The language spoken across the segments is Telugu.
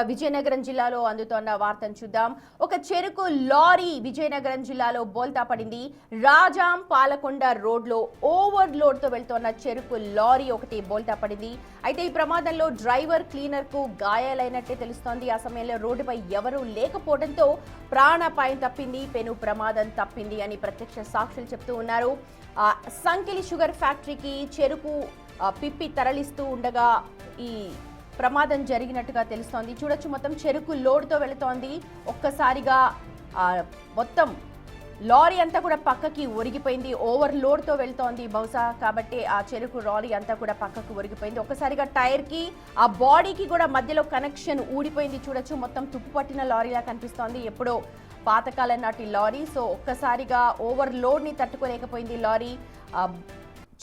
విజయనగరం జిల్లాలో అందుతోన్న వార్తను చూద్దాం. ఒక చెరుకు లారీ విజయనగరం జిల్లాలో బోల్తా పడింది. రాజాం పాలకొండ రోడ్లో ఓవర్లోడ్ తో వెళ్తున్న చెరుకు లారీ ఒకటి బోల్తా పడింది. అయితే ఈ ప్రమాదంలో డ్రైవర్ క్లీనర్ కు గాయాలైనట్టే తెలుస్తోంది. ఆ సమయంలో రోడ్డుపై ఎవరూ లేకపోవడంతో ప్రాణాపాయం తప్పింది, పెను ప్రమాదం తప్పింది అని ప్రత్యక్ష సాక్షులు చెప్తూ ఉన్నారు. సంకిలి షుగర్ ఫ్యాక్టరీకి చెరుకు పిప్పి తరలిస్తూ ఉండగా ఈ ప్రమాదం జరిగినట్టుగా తెలుస్తోంది. చూడొచ్చు, మొత్తం చెరుకు లోడ్తో వెళుతోంది. ఒక్కసారిగా మొత్తం లారీ అంతా కూడా పక్కకి ఒరిగిపోయింది. ఓవర్లోడ్తో వెళ్తోంది బహుశా, కాబట్టి ఆ చెరుకు లారీ అంతా కూడా పక్కకు ఒరిగిపోయింది. ఒక్కసారిగా టైర్కి ఆ బాడీకి కూడా మధ్యలో కనెక్షన్ ఊడిపోయింది. చూడొచ్చు, మొత్తం తుప్పు పట్టిన లారీలా కనిపిస్తోంది. ఎప్పుడో పాతకాలం నాటి లారీ. సో ఒక్కసారిగా ఓవర్లోడ్ని తట్టుకోలేకపోయింది లారీ.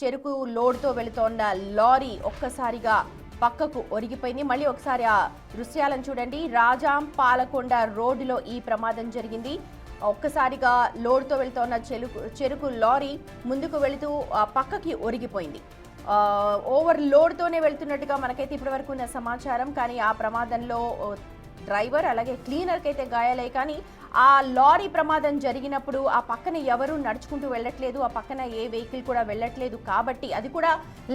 చెరుకు లోడ్తో వెళుతోన్న లారీ ఒక్కసారిగా పక్కకు ఒరిగిపోయింది. మళ్ళీ ఒకసారి ఆ దృశ్యాలను చూడండి. రాజాం పాలకొండ రోడ్డులో ఈ ప్రమాదం జరిగింది. ఒక్కసారిగా లోడ్తో వెళ్తున్న చెరుకు లారీ ముందుకు వెళుతూ పక్కకి ఒరిగిపోయింది. ఓవర్లోడ్తోనే వెళ్తున్నట్టుగా మనకైతే ఇప్పటివరకు ఉన్న సమాచారం. కానీ ఆ ప్రమాదంలో డ్రైవర్ అలాగే క్లీనర్కి అయితే గాయాలయ్యాయి. కానీ ఆ లారీ ప్రమాదం జరిగినప్పుడు ఆ పక్కన ఎవరు నడుచుకుంటూ వెళ్ళట్లేదు, ఆ పక్కన ఏ వెహికల్ కూడా వెళ్ళట్లేదు. కాబట్టి అది కూడా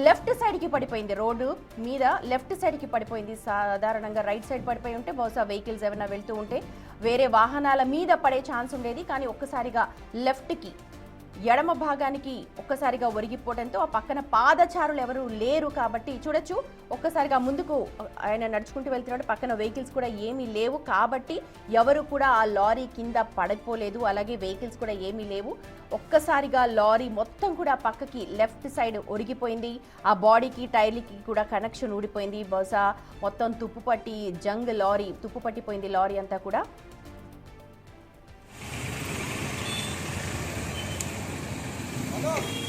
లెఫ్ట్ సైడ్కి పడిపోయింది. రోడ్డు మీద లెఫ్ట్ సైడ్కి పడిపోయింది. సాధారణంగా రైట్ సైడ్ పడిపోయి ఉంటే బహుశా వెహికల్స్ ఏమైనా వెళ్తూ ఉంటే వేరే వాహనాల మీద పడే ఛాన్స్ ఉండేది. కానీ ఒక్కసారిగా లెఫ్ట్కి ఎడమ భాగానికి ఒక్కసారిగా ఒరిగిపోవడంతో ఆ పక్కన పాదచారులు ఎవరు లేరు. కాబట్టి చూడొచ్చు, ఒక్కసారిగా ముందుకు ఆయన నడుచుకుంటూ వెళ్తున్నాడు. పక్కన వెహికల్స్ కూడా ఏమీ లేవు. కాబట్టి ఎవరు కూడా ఆ లారీ కింద పడిపోలేదు, అలాగే వెహికల్స్ కూడా ఏమీ లేవు. ఒక్కసారిగా లారీ మొత్తం కూడా పక్కకి లెఫ్ట్ సైడ్ ఒరిగిపోయింది. ఆ బాడీకి టైర్లకి కూడా కనెక్షన్ ఊడిపోయింది. బహుశా మొత్తం తుప్పుపట్టి లారీ తుప్పుపట్టిపోయింది లారీ అంతా కూడా. No.